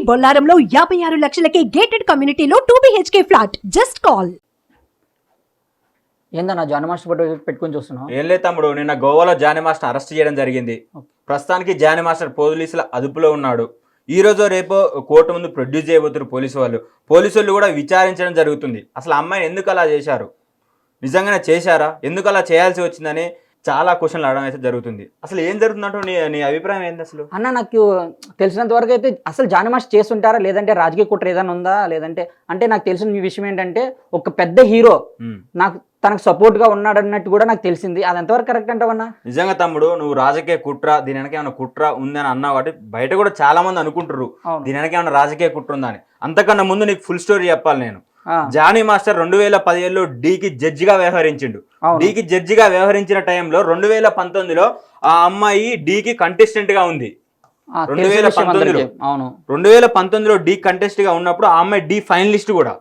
బొల్లారంలో 56 లక్షలకే gated కమ్యూనిటీలో 2 BHK flat. Just call. ఏందన్నా Johnny master photo పెట్టుకొని చూస్తున్నావు? ఏం లేదు తమ్ముడు, నిన్న గోవాలో జానీ మాస్టర్ అరెస్ట్ చేయడం జరిగింది. ప్రస్తుతానికి జానీ మాస్టర్ పోలీసుల అదుపులో ఉన్నాడు. ఈ రోజు రేపో కోర్టు ముందు ప్రొడ్యూస్ చేయబోతున్నారు పోలీసు వాళ్ళు కూడా విచారించడం జరుగుతుంది. అసలు అమ్మాయిని ఎందుకు అలా చేశారు, నిజంగానే చేశారా, ఎందుకు అలా చేయాల్సి వచ్చిందని చాలా క్వశ్చన్లు అడగడం అయితే జరుగుతుంది. అసలు ఏం జరుగుతుందంటూ నీ అభిప్రాయం ఏంటి? అసలు అన్న నాకు తెలిసినంత వరకు అయితే అసలు జానీ మాస్టర్ చేస్తుంటారా, లేదంటే రాజకీయ కుట్ర ఏదైనా ఉందా, లేదంటే అంటే నాకు తెలిసిన విషయం ఏంటంటే ఒక పెద్ద హీరో నాకు తనకు సపోర్ట్ గా ఉన్నాడు అన్నట్టు కూడా నాకు తెలిసింది. అది ఎంతవరకు కరెక్ట్ అంటావన్నా? నిజంగా తమ్ముడు, నువ్వు రాజకీయ కుట్ర దీని వెనక ఏమైనా కుట్ర ఉందని అన్నావు కాబట్టి బయట కూడా చాలా మంది అనుకుంటారు దీని వెనక ఏమైనా రాజకీయ కుట్ర ఉందని. అంతకన్నా ముందు నీకు ఫుల్ స్టోరీ చెప్పాలి నేను. జానీ మాస్టర్ 2017లో డీకి జడ్జిగా వ్యవహరించిండు. డీకి జడ్జిగా వ్యవహరించిన టైంలో 2019లో ఆ అమ్మాయి డీకి కంటెస్టెంట్ గా ఉంది. 2019లో డీ కంటెస్ట్ గా ఉన్నప్పుడు ఆ అమ్మాయి డీ ఫైనలిస్ట్ కూడా.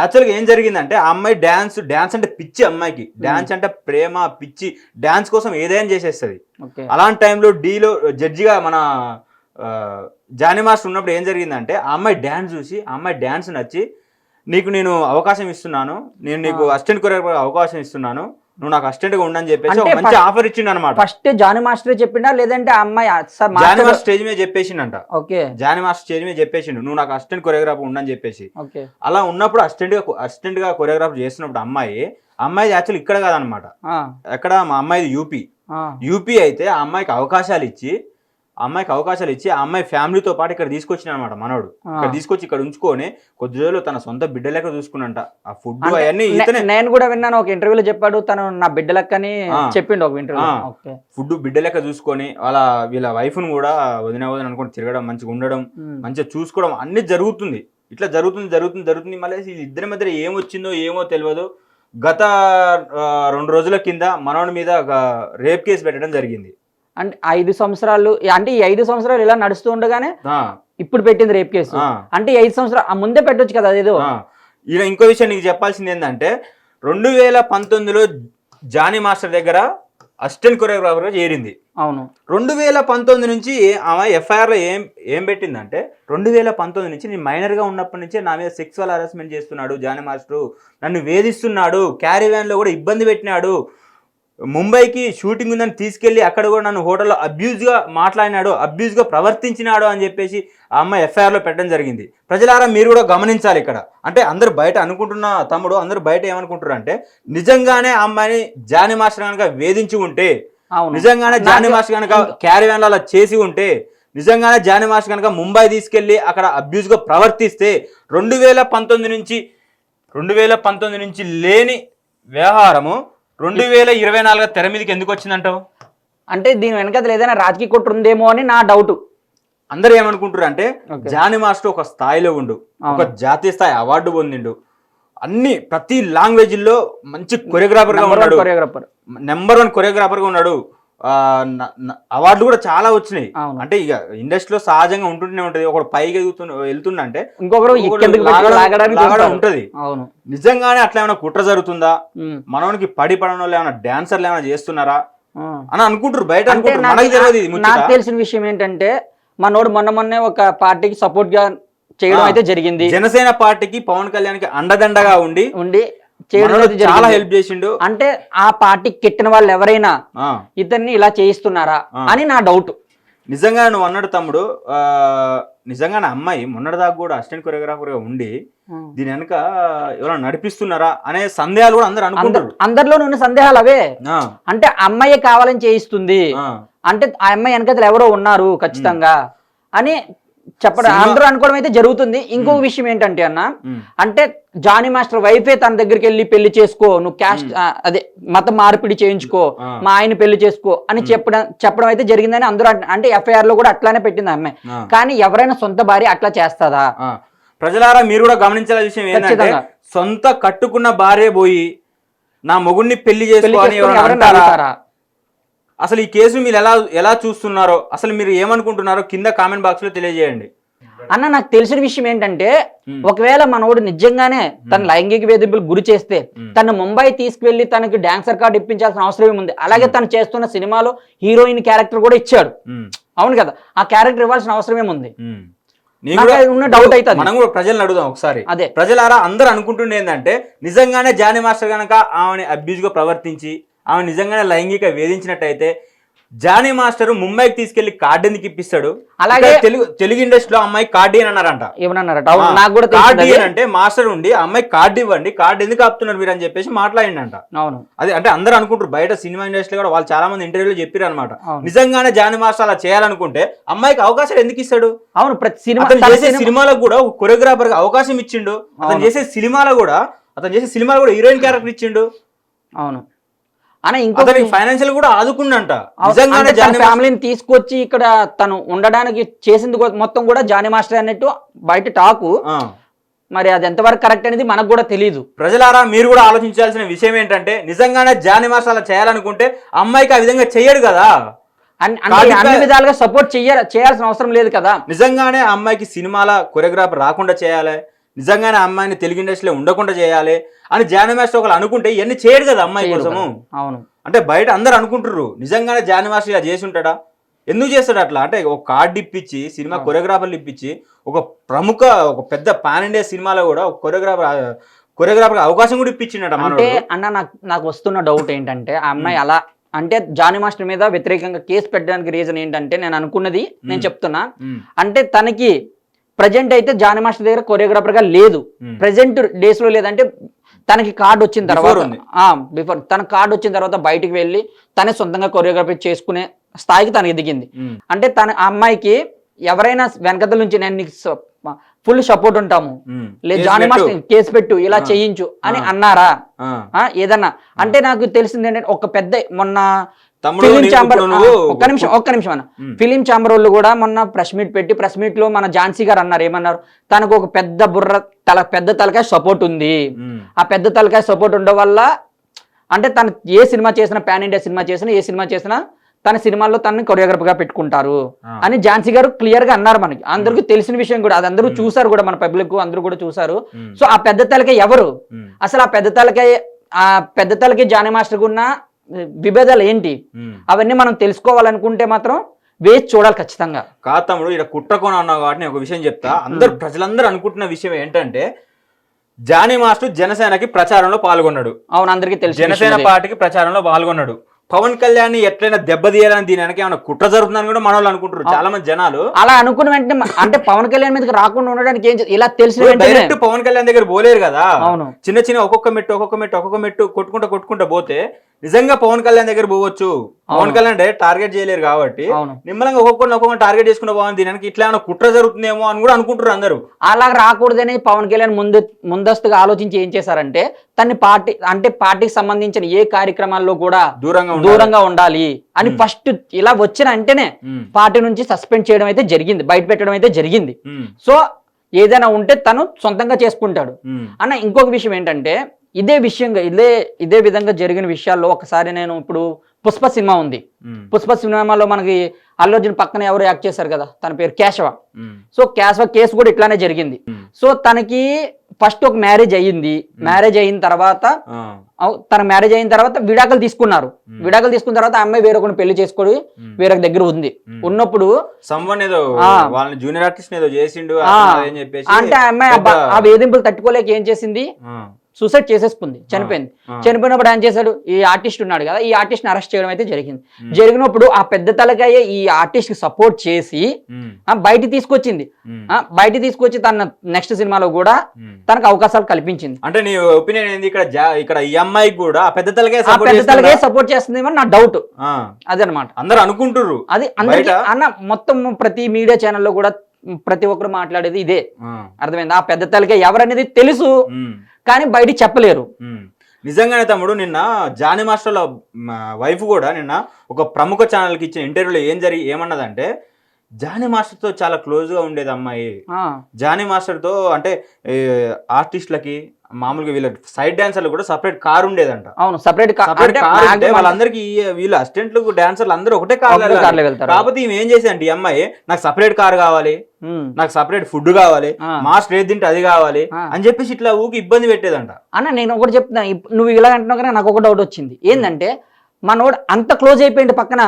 యాక్చువల్గా ఏం జరిగిందంటే ఆ అమ్మాయి డాన్స్ అంటే పిచ్చి, అమ్మాయికి డాన్స్ అంటే ప్రేమ పిచ్చి, డాన్స్ కోసం ఏదైనా చేసేస్తుంది. అలాంటి టైంలో డీలో జడ్జిగా మన జానీ మాస్టర్ ఉన్నప్పుడు ఏం జరిగిందంటే ఆ అమ్మాయి డాన్స్ చూసి ఆ అమ్మాయి డాన్స్ నచ్చి నీకు నేను అవకాశం ఇస్తున్నాను, నేను నీకు అసిస్టెంట్ కొరియోగ్రాఫర్ అవకాశం ఇస్తున్నాను, నువ్వు నాకు అసిస్టెంట్ గా ఉండని చెప్పేసి ఒక మంచి ఆఫర్ ఇచ్చిండు అనమాట. ఫస్ట్ జానీ మాస్టర్ చెప్పిండా లేదంటే అమ్మాయి జానీ మాస్టర్ స్టేజ్ మీద చెప్పేసిండంట. జానీ మాస్టర్ స్టేజ్ మీద చెప్పేసిండు నువ్వు నాకు అసిస్టెంట్ కొరియోగ్రాఫర్ ఉండని చెప్పేసి. అలా ఉన్నప్పుడు అసిస్టెంట్ గా కొరియోగ్రాఫర్ చేస్తున్నప్పుడు అమ్మాయి యాక్చువల్ ఇక్కడ కాదనమాట, ఎక్కడ మా అమ్మాయిది యూపీ అయితే ఆ అమ్మాయికి అవకాశాలు ఇచ్చి ఆ అమ్మాయి ఫ్యామిలీతో పాటు ఇక్కడ తీసుకొచ్చిన అనమాట మనోడు. ఇక్కడ తీసుకొచ్చి ఇక్కడ ఉంచుకొని కొద్ది రోజులు తన సొంత బిడ్డ లెక్క చూసుకున్నంట. ఆ ఫుడ్ అవన్నీ నేను కూడా విన్నాను, ఒక ఇంటర్వ్యూలో చెప్పాడు తను నా బిడ్డ లెక్క అని చెప్పిండు ఒక ఇంటర్వ్యూ. ఫుడ్ బిడ్డ లెక్క చూసుకొని వీళ్ళ వైఫ్ ను కూడా వదిన అనుకుని తిరగడం, మంచిగా ఉండడం, మంచిగా చూసుకోవడం అన్ని జరుగుతుంది. ఇట్లా జరుగుతుంది. మళ్ళీ ఇద్దరి మధ్య ఏమొచ్చిందో ఏమో తెలియదు. గత 2 రోజుల కింద మనోడి మీద రేప్ కేసు పెట్టడం జరిగింది. అంటే 5 సంవత్సరాలు, అంటే ఈ 5 సంవత్సరాలు ఇలా నడుస్తూ ఉండగానే ఇప్పుడు పెట్టింది రేప్ కేసు. అంటే 5 సంవత్సరాలు ముందే పెట్టొచ్చు కదా అదేదో. ఇలా ఇంకో విషయం నీకు చెప్పాల్సింది ఏంటంటే 2019లో జానీ మాస్టర్ దగ్గర అసిస్టెంట్ కొరియోగ్రాఫర్ గా చేరింది. అవును. 2019 నుంచి ఆమె ఎఫ్ఐఆర్ లో ఏం పెట్టిందంటే 2019 నుంచి నేను మైనర్ గా ఉన్నప్పటి నుంచే నా మీద సెక్సువల్ హరాస్మెంట్ చేస్తున్నాడు జానీ మాస్టర్, నన్ను వేధిస్తున్నాడు, క్యారీవ్యాన్ లో కూడా ఇబ్బంది పెట్టినాడు, ముంబైకి షూటింగ్ ఉందని తీసుకెళ్లి అక్కడ కూడా నన్ను హోటల్లో అబ్యూజ్గా మాట్లాడినాడు, అబ్యూజ్గా ప్రవర్తించినాడు అని చెప్పేసి ఆ అమ్మాయి ఎఫ్ఐఆర్లో పెట్టడం జరిగింది. ప్రజలారా మీరు కూడా గమనించాలి. ఇక్కడ అంటే అందరూ బయట అనుకుంటున్న తమ్ముడు, అందరూ బయట ఏమనుకుంటారు అంటే నిజంగానే ఆ అమ్మాయిని జానీ మాస్టర్ కనుక వేధించి ఉంటే, నిజంగానే జానీ మాస్టర్ కనుక క్యారీవ్యాన్లో అలా చేసి ఉంటే, నిజంగానే జానీ మాస్టర్ కనుక ముంబై తీసుకెళ్లి అక్కడ అబ్యూజ్గా ప్రవర్తిస్తే 2019 నుంచి లేని వ్యవహారము 2024 తెర మీదకి ఎందుకు వచ్చిందంటావు? అంటే దీని వెనక ఏదైనా రాజకీయ కుట్ర ఉందేమో అని నా డౌట్. అందరూ ఏమనుకుంటారు అంటే జానీ మాస్టర్ ఒక స్థాయిలో ఉండు, ఒక జాతీయ స్థాయి అవార్డు పొందిండు, ప్రతి లాంగ్వేజ్ లో మంచి కొరియోగ్రాఫర్ గా ఉన్నాడు, నెంబర్ 1 కొరియోగ్రాఫర్ గా ఉన్నాడు, అవార్డులు కూడా చాలా వచ్చినాయి. అంటే ఇక ఇండస్ట్రీలో సహజంగా ఉంటూనే ఉంటది, ఒకడు పైకి వెళ్తుండే ఇంకొకరు ఉంటది. నిజంగానే అట్లా ఏమైనా కుట్ర జరుగుతుందా, మనోనికి పడడంలో ఏమైనా డాన్సర్లు ఏమైనా చేస్తున్నారా అని అనుకుంటారు బయట. నాకు తెలిసిన విషయం ఏంటంటే మనోడు మొన్నే ఒక పార్టీకి సపోర్ట్ గా చేయడం అయితే జరిగింది. జనసేన పార్టీకి పవన్ కళ్యాణ్ కి అండదండగా ఉండి చాలా హెల్ప్ చేసిండు. అంటే ఆ పార్టీకి కెట్టిన వాళ్ళు ఎవరైనా ఇతన్ని ఇలా చేయిస్తున్నారా అని నా డౌట్. నిజంగా నువ్వు అన్నాడు తమ్ముడు, నిజంగానే అమ్మాయి మొన్నటిదాకా కూడా అసిస్టెంట్ కొరియోగ్రాఫర్ గా ఉండి దీని వెనక ఎవరైనా నడిపిస్తున్నారా అనే సందేహాలు కూడా అందరూ అనుకుంటారు. అందరిలో ఉన్న సందేహాలు అవే. అంటే అమ్మాయి కావాలని చేయిస్తుంది అంటే ఆ అమ్మాయి వెనకలు ఎవరో ఉన్నారు ఖచ్చితంగా అని చెప్పడం అందరూ అనుకోవడం అయితే జరుగుతుంది. ఇంకొక విషయం ఏంటంటే అన్న, అంటే జానీ మాస్టర్ వైఫే తన దగ్గరికి వెళ్ళి పెళ్లి చేసుకో, నువ్వు క్యాస్ట్ అదే మతం మార్పిడి చేయించుకో, మా ఆయన పెళ్లి చేసుకో అని చెప్పడం అయితే జరిగిందని అందరూ. అంటే ఎఫ్ఐఆర్ లో కూడా అట్లానే పెట్టింది అమ్మాయి. కానీ ఎవరైనా సొంత భార్య అట్లా చేస్తుందా? ప్రజలారా మీరు కూడా గమనించాల్సిన విషయం ఏంటంటే సొంత కట్టుకున్న భార్య పోయి నా మొగుడిని పెళ్లి చేసుకోవాలని ఎవరంటారా? అసలు ఈ కేసు మీరు ఎలా చూస్తున్నారో, అసలు మీరు ఏమనుకుంటున్నారో కింద కామెంట్ బాక్స్ లో తెలియజేయండి. అన్న నాకు తెలిసిన విషయం ఏంటంటే ఒకవేళ మనోడు నిజంగానే తన లైంగిక వేధింపులకు గురి చేస్తే తను ముంబై తీసుకువెళ్లి తనకి డాన్సర్ కార్డు ఇప్పించాల్సిన అవసరం ఏముంది? అలాగే తను చేస్తున్న సినిమాలో హీరోయిన్ క్యారెక్టర్ కూడా ఇచ్చాడు, అవును కదా? ఆ క్యారెక్టర్ ఇవ్వాల్సిన అవసరం ఏముంది? ఉన్న డౌట్ అయితే మనం కూడా ప్రజలను అడుగుదాం ఒకసారి. అదే ప్రజలారా అందరూ అనుకుంటుండే ఏంటంటే నిజంగానే జానీ మాస్టర్ గనక ఆమెని అబ్యూజ్ గా ప్రవర్తించి ఆమె నిజంగానే లైంగిక వేధించినట్టయితే జానీ మాస్టర్ ముంబైకి తీసుకెళ్లి కార్డు ఎందుకు ఇప్పిస్తాడు? అలాగే తెలుగు ఇండస్ట్రీలో అమ్మాయి కార్డు అని అన్నారంట. ఏమన్నారట? నాకు కూడా కార్డు అంటే మాస్టర్ ఉండి అమ్మాయి కార్డు ఇవ్వండి, కార్డు ఎందుకు ఆపుతున్నారు మీరు అని చెప్పేసి మాట్లాడిండంట. అవును, అది అంటే అందరూ అనుకుంటారు బయట సినిమా ఇండస్ట్రీ కూడా వాళ్ళు చాలా మంది ఇంటర్వ్యూలో చెప్పారు అనమాట. నిజంగానే జానీ మాస్టర్ అలా చేయాలనుకుంటే అమ్మాయికి అవకాశాలు ఎందుకు ఇస్తాడు? అవును, ప్రతి సినిమా చేసే సినిమాలకు కూడా కొరియోగ్రాఫర్ గా అవకాశం ఇచ్చిండు. అతను చేసే సినిమాలో కూడా హీరోయిన్ క్యారెక్టర్ ఇచ్చిండు. అవును అన్న, ఇంకో ఫైనాన్షియల్ కూడా ఆదుకుండంట. ఫ్యామిలీని తీసుకొచ్చి ఇక్కడ తను ఉండడానికి చేసింది మొత్తం కూడా జానీ మాస్టర్ అన్నట్టు బయట టాకు. మరి అది ఎంతవరకు కరెక్ట్ అనేది మనకు కూడా తెలియదు. ప్రజలారా మీరు కూడా ఆలోచించాల్సిన విషయం ఏంటంటే నిజంగానే జానీ మాస్టర్ అలా చేయాలనుకుంటే అమ్మాయికి ఆ విధంగా చెయ్యడు కదా, అన్ని విధాలుగా సపోర్ట్ చేయాల్సిన అవసరం లేదు కదా. నిజంగానే అమ్మాయికి సినిమాల కొరియోగ్రాఫర్ రాకుండా చేయాలి, నిజంగానే అమ్మాయిని తెలుగు ఇండస్ట్రీలో ఉండకుండా చేయాలి అని జానీ మాస్టర్ ఒకళ్ళు అనుకుంటే ఇవన్నీ చేయడు కదా అమ్మాయి కోసము. అవును, అంటే బయట అందరు అనుకుంటున్నారు నిజంగానే జానీ మాస్టర్ ఇలా చేసి ఉంటాడా? ఎందుకు చేస్తాడు అట్లా? అంటే ఒక కార్డు ఇప్పించి సినిమా కొరియోగ్రాఫర్లు ఇప్పించి ఒక పెద్ద పాన్ ఇండియా సినిమాలో కూడా ఒక కొరియోగ్రాఫర్ అవకాశం కూడా ఇప్పించిండట. అంటే అన్న నాకు వస్తున్న డౌట్ ఏంటంటే ఆ అమ్మాయి అలా అంటే జానీ మాస్టర్ మీద వ్యతిరేకంగా కేసు పెట్టడానికి రీజన్ ఏంటంటే నేను చెప్తున్నా అంటే తనకి ప్రజెంట్ అయితే జానీ మాస్టర్ దగ్గర కొరియోగ్రాఫర్ గా లేదు, ప్రెసెంట్ డేస్ లో లేదంటే తనకి కార్డు వచ్చిన తర్వాత బిఫోర్ తన కార్డు వచ్చిన తర్వాత బయటికి వెళ్ళి తనే సొంతంగా కొరియోగ్రఫీ చేసుకునే స్థాయికి తనకి దిగింది. అంటే తన ఆ అమ్మాయికి ఎవరైనా వెనకతల నుంచి నేను నీకు ఫుల్ సపోర్ట్ ఉంటాము, లేదు జానీ మాస్టర్ కేసు పెట్టు ఇలా చేయించు అని అన్నారా ఏదన్నా? అంటే నాకు తెలిసింది ఏంటంటే ఒక పెద్ద మొన్న ఫిలిం ఛాంబర్ ఒక్క నిమిషం అన్న ఫిలిం ఛాంబర్ వాళ్ళు కూడా మొన్న ప్రెస్ మీట్ లో మన ఝాన్సీ గారు అన్నారు, ఏమన్నారు, తనకు ఒక పెద్ద తలకాయ సపోర్ట్ ఉంది. ఆ పెద్ద తలకాయ సపోర్ట్ ఉండడం వల్ల అంటే తను ఏ సినిమా చేసినా పాన్ ఇండియా సినిమా చేసినా తన సినిమాల్లో తనని కొరియోగ్రాఫర్ గా పెట్టుకుంటారు అని ఝాన్సీ గారు క్లియర్ గా అన్నారు. మనకి అందరికీ తెలిసిన విషయం కూడా, అది అందరూ చూసారు కూడా, మన పబ్లిక్ అందరూ కూడా చూసారు. సో ఆ పెద్ద తలకాయ ఎవరు అసలు? ఆ పెద్ద తలకాయ జానీ మాస్టర్ ఉన్న విభేదాలు ఏంటి అవన్నీ మనం తెలుసుకోవాలనుకుంటే మాత్రం వేచి చూడాలి ఖచ్చితంగా. కాదు తమ్ముడు, ఇక్కడ కుట్రకోన అన్నావు కాబట్టి ఒక విషయం చెప్తా. ప్రజలందరూ అనుకుంటున్న విషయం ఏంటంటే జానీ మాస్టర్ జనసేనకి ప్రచారంలో పాల్గొన్నాడు. అవును, అందరికీ తెలుసు. జనసేన పార్టీకి ప్రచారంలో పాల్గొన్నాడు. పవన్ కళ్యాణ్ ఎట్లయినా దెబ్బతీయాలని దీని వెనక ఏమైనా కుట్ర జరుగుతుందని కూడా మన వాళ్ళు అనుకుంటారు చాలా మంది జనాలు. అలా అనుకున్న వెంటనే అంటే పవన్ కళ్యాణ్ మీదకి రాకుండా ఉండడానికి ఏం ఇలా తెలిసిన డైరెక్ట్ పవన్ కళ్యాణ్ దగ్గర పోలేరు కదా. అవును, చిన్న ఒక్కొక్క మెట్టు కొట్టుకుంటా పోతే నిజంగా పవన్ కళ్యాణ్ దగ్గర పోవచ్చు. పవన్ కళ్యాణ్ డైరెక్ట్ టార్గెట్ చేయలేరు కాబట్టి నిమ్మలంగా ఒక్కొక్క టార్గెట్ చేసుకుంటూ పోవాలి. దీనికి ఇట్లా ఏమైనా కుట్ర జరుగుతుందేమో అని కూడా అనుకుంటారు అందరూ. అలా రాకూడదని పవన్ కళ్యాణ్ ముందస్తుగా ఆలోచించి ఏం చేశారంటే తన్ని పార్టీకి సంబంధించిన ఏ కార్యక్రమాల్లో కూడా దూరంగా ఉండాలి అని ఫస్ట్ ఇలా వచ్చిన వెంటనే పార్టీ నుంచి సస్పెండ్ చేయడం అయితే జరిగింది, బయట పెట్టడం అయితే జరిగింది. సో ఏదైనా ఉంటే తను సొంతంగా చేసుకుంటాడు అన్న. ఇంకొక విషయం ఏంటంటే ఇదే విధంగా జరిగిన విషయాల్లో ఒకసారి నేను ఇప్పుడు పుష్ప సినిమా ఉంది. పుష్ప సినిమాలో మనకి అల్లు అర్జున్ పక్కన ఎవరు యాక్ట్ చేశారు కదా, తన పేరు కేశవ. సో కేశవ కేసు కూడా ఇట్లానే జరిగింది. సో తనకి ఫస్ట్ ఒక మ్యారేజ్ అయ్యింది. మ్యారేజ్ అయిన తర్వాత విడాకులు తీసుకున్నారు. విడాకులు తీసుకున్న తర్వాత ఆ అమ్మాయి వేరొకరిని పెళ్లి చేసుకొని వేరొక దగ్గర ఉంది. ఉన్నప్పుడు అంటే ఆ అమ్మాయి ఆ వేధింపులు తట్టుకోలేక ఏం చేసింది, సూసైడ్ చేసేసుకుంది, చనిపోయింది. చనిపోయినప్పుడు ఏం చేశాడు, ఈ ఆర్టిస్ట్ ఉన్నాడు కదా, ఈ ఆర్టిస్ట్ ని అరెస్ట్ చేయడం అయితే జరిగింది. జరిగినప్పుడు ఆ పెద్ద తలకాయ ఈ ఆర్టిస్ట్ కి సపోర్ట్ చేసి బయట తీసుకొచ్చింది. బయట తీసుకొచ్చి తన నెక్స్ట్ సినిమాలో కూడా తనకు అవకాశాలు కల్పించింది. అంటే నీ ఒపీనియన్ ఏంది? ఇక్కడ ఈ అమ్మాయి కూడా పెద్ద తలకాయ సపోర్ట్ చేస్తుందేమో నా డౌట్. అదనమాట అందరూ అనుకుంటారు. అది అందరికీ అన్న మొత్తం ప్రతి మీడియా ఛానల్లో కూడా ప్రతి ఒక్కరు మాట్లాడేది ఇదే. అర్థమైంది? ఆ పెద్ద తలకాయ ఎవరనేది తెలుసు కానీ బయట చెప్పలేరు. నిజంగానే తమ్ముడు, నిన్న జానీ మాస్టర్ల వైఫ్ కూడా నిన్న ఒక ప్రముఖ ఛానల్కి ఇచ్చిన ఇంటర్వ్యూలో ఏమన్నదంటే జానీ మాస్టర్తో చాలా క్లోజ్గా ఉండేది అమ్మాయి. జానీ మాస్టర్తో అంటే ఆర్టిస్టులకి మామూలుగా వీళ్ళ సైడ్ డాన్సర్లు కూడా సపరేట్ కార్ ఉండేదంట. అవును, సపరేట్ కార్ అంటే వాళ్ళందరికీ వీళ్ళ అసిస్టెంట్లు డాన్సర్లు అందరూ ఒకటే కార్లో వెళ్తారు. కాకపోతే ఈమె ఏం చేసేదంటే ఈ అమ్మాయి నాకు సపరేట్ కార్ కావాలి, నాకు సపరేట్ ఫుడ్ కావాలి, మాస్టర్ ఏది తింటే అది కావాలి అని చెప్పేసి ఇట్లా ఊకి ఇబ్బంది పెట్టేదంట. అన్న నేను ఒకటి చెప్తున్నా, నువ్వు ఇలా అంటున్నావు కానీ నాకు ఒక డౌట్ వచ్చింది. ఏంటంటే మనోడు అంత క్లోజ్ అయిపోయింది పక్కన.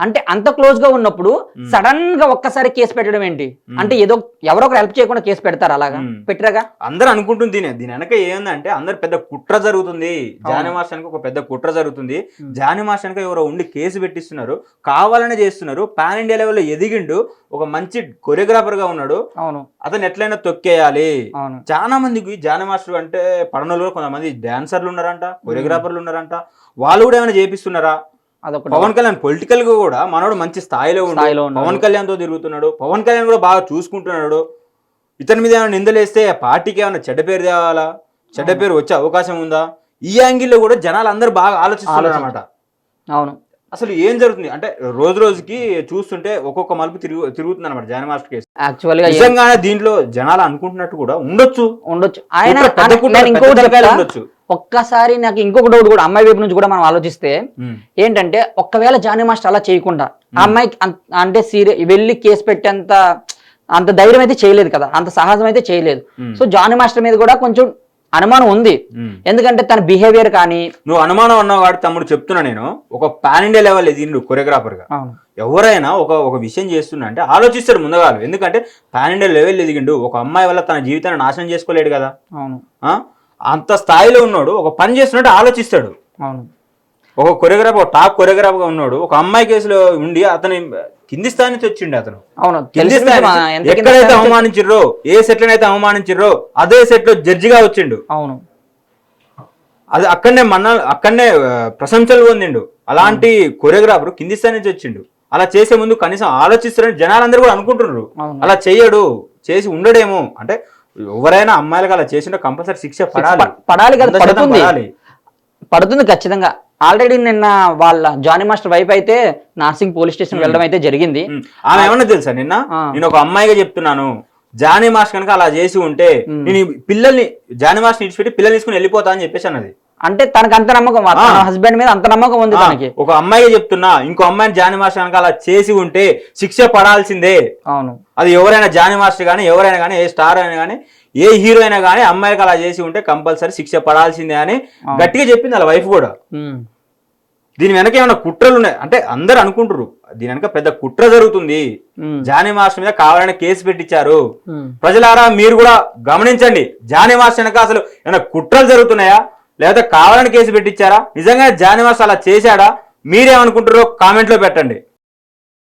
అంటే అంత క్లోజ్ గా ఉన్నప్పుడు సడన్ గా ఒక్కసారి కేసు పెట్టడం ఏంటి? అంటే ఏదో ఎవరో ఒకరు హెల్ప్ చేయకుండా కేసు పెడతారు, అలాగా పెట్టరాగా. అందరూ అనుకుంటుంది దీని వెనక ఏందంటే అందరు పెద్ద కుట్ర జరుగుతుంది, జానీ మాస్టర్ ఒక పెద్ద కుట్ర జరుగుతుంది, జానీ మాస్టర్ ఎవరో ఉండి కేసు పెట్టిస్తున్నారు, కావాలనే చేస్తున్నారు. పాన్ ఇండియా లెవెల్లో ఎదిగిండు, ఒక మంచి కొరియోగ్రాఫర్ గా ఉన్నాడు. అవును, అతను ఎట్లయినా తొక్కేయాలి. అవును, చాలా మందికి జానీ మాస్టర్ అంటే పడనలో కొంతమంది డాన్సర్లు ఉన్నారంట, కొరియోగ్రాఫర్లు ఉన్నారంట, వాళ్ళు కూడా ఏమైనా చేపిస్తున్నారా? అదొకటి. పవన్ కళ్యాణ్ పొలిటికల్ గా కూడా మనోడు మంచి స్థాయిలో ఉన్నాడు, పవన్ కళ్యాణ్ తో తిరుగుతున్నాడు, పవన్ కళ్యాణ్ కూడా బాగా చూసుకుంటున్నాడు. ఇతని మీద ఏమైనా నిందలేస్తే పార్టీకి ఏమైనా చెడ్డ పేరు తేవాలా, చెడ్డ పేరు వచ్చే అవకాశం ఉందా? ఈ యాంగిల్లో కూడా జనాలు అందరూ బాగా ఆలోచిస్తున్నారు అనమాట. అవును, అసలు ఏం జరుగుతుంది అంటే రోజు రోజుకి చూస్తుంటే ఒక్కొక్క మలుపు తిరుగుతుంది అనమాట జానీ మాస్టర్ కేసు. యాక్చువల్గా నిజంగానే దీంట్లో జనాలు అనుకుంటున్నట్టు కూడా ఉండొచ్చు. ఆయన ఉండొచ్చు. ఒక్కసారి నాకు ఇంకొక డౌట్ కూడా అమ్మాయి వైపు నుంచి కూడా మనం ఆలోచిస్తే ఏంటంటే, ఒక్కవేళ జానీ మాస్టర్ అలా చేయకుండా ఆ అమ్మాయికి అంటే వెళ్ళి కేసు పెట్టేంత అంత ధైర్యం అయితే చేయలేదు కదా, అంత సాహసం అయితే చేయలేదు. సో జానీ మాస్టర్ మీద కూడా కొంచెం అనుమానం ఉంది. ఎందుకంటే తన బిహేవియర్ కానీ. నువ్వు అనుమానం అన్నావు కాబట్టి తమ్ముడు చెప్తున్నా, నేను ఒక పాన్ ఇండియా లెవెల్ ఎదిగిండు కొరియోగ్రాఫర్ గా. ఎవరైనా ఒక విషయం చేస్తున్నా అంటే ఆలోచిస్తాడు ముందుగా. ఎందుకంటే పాన్ ఇండియా లెవెల్ ఎదిగిండు, ఒక అమ్మాయి వల్ల తన జీవితాన్ని నాశనం చేసుకోలేడు కదా. అవును, అంత స్థాయిలో ఉన్నాడు, ఒక పని చేస్తున్నట్టు ఆలోచిస్తాడు. అవును, ఒక కొరియోగ్రాఫర్, టాప్ కొరియోగ్రాఫర్ గా ఉన్నాడు, ఒక అమ్మాయి కేసులో ఉండి అతని కింది స్థాయి నుంచి వచ్చిండు. అతను అవును, ఎక్కడైతే అవమానించిర్రో, ఏ సెట్ అయితే అవమానించిర్రో అదే సెట్ లో జడ్జిగా వచ్చిండు. అవును, అది అక్కడనే ప్రశంసలు పొందిండు. అలాంటి కొరియోగ్రాఫర్ కింది స్థాయి నుంచి వచ్చిండు. అలా చేసే ముందు కనీసం ఆలోచిస్తారని జనాలందరూ కూడా అనుకుంటున్నారు. అలా చెయ్యడు, చేసి ఉండడేమో. అంటే ఎవరైనా అమ్మాయిలకు అలా చేసిండో కంపల్సరీ శిక్ష పడాలి కదా, పడుతుంది ఖచ్చితంగా. ఆల్రెడీ నిన్న వాళ్ళ జానీ మాస్టర్ వైఫ్ అయితే నార్సింగ్ పోలీస్ స్టేషన్ వెళ్ళడం అయితే జరిగింది. ఆమె ఏమన్నా తెలుసా, నేను ఒక అమ్మాయిగా చెప్తున్నాను, జానీ మాస్టర్ కనుక అలా చేసి ఉంటే నేను పిల్లల్ని జానీ మాస్టర్ ఇచ్చిపెట్టి పిల్లల్ని తీసుకుని వెళ్ళిపోతా అని చెప్పేసి అన్నది. అంటే తనకు అంత నమ్మకం, హస్బెండ్ మీద అంత నమ్మకం ఉంది తనకి. ఒక అమ్మాయిగా చెప్తున్నా, ఇంకో అమ్మాయిని జానీ మాస్టర్ కనుక అలా చేసి ఉంటే శిక్ష పడాల్సిందే. అవును, అది ఎవరైనా జానీ మాస్టర్ కానీ, ఎవరైనా కానీ, ఏ స్టార్ అయినా కానీ, ఏ హీరో అయినా కానీ అమ్మాయికి అలా చేసి ఉంటే కంపల్సరీ శిక్ష పడాల్సిందే అని గట్టిగా చెప్పింది వాళ్ళ వైఫ్ కూడా. దీని వెనక ఏమైనా కుట్రలు ఉన్నాయి అంటే అందరు అనుకుంటారు, దీని వెనక పెద్ద కుట్ర జరుగుతుంది. జానీ మాస్టర్ మీద కావాలని కేసు పెట్టించారు. ప్రజలారా మీరు కూడా గమనించండి, జానీ మాస్టర్ వెనక అసలు ఏమైనా కుట్రలు జరుగుతున్నాయా, లేదా కావాలని కేసు పెట్టించారా, నిజంగా జానీ మాస్టర్ అలా చేశాడా, మీరేమనుకుంటారో కామెంట్ లో పెట్టండి.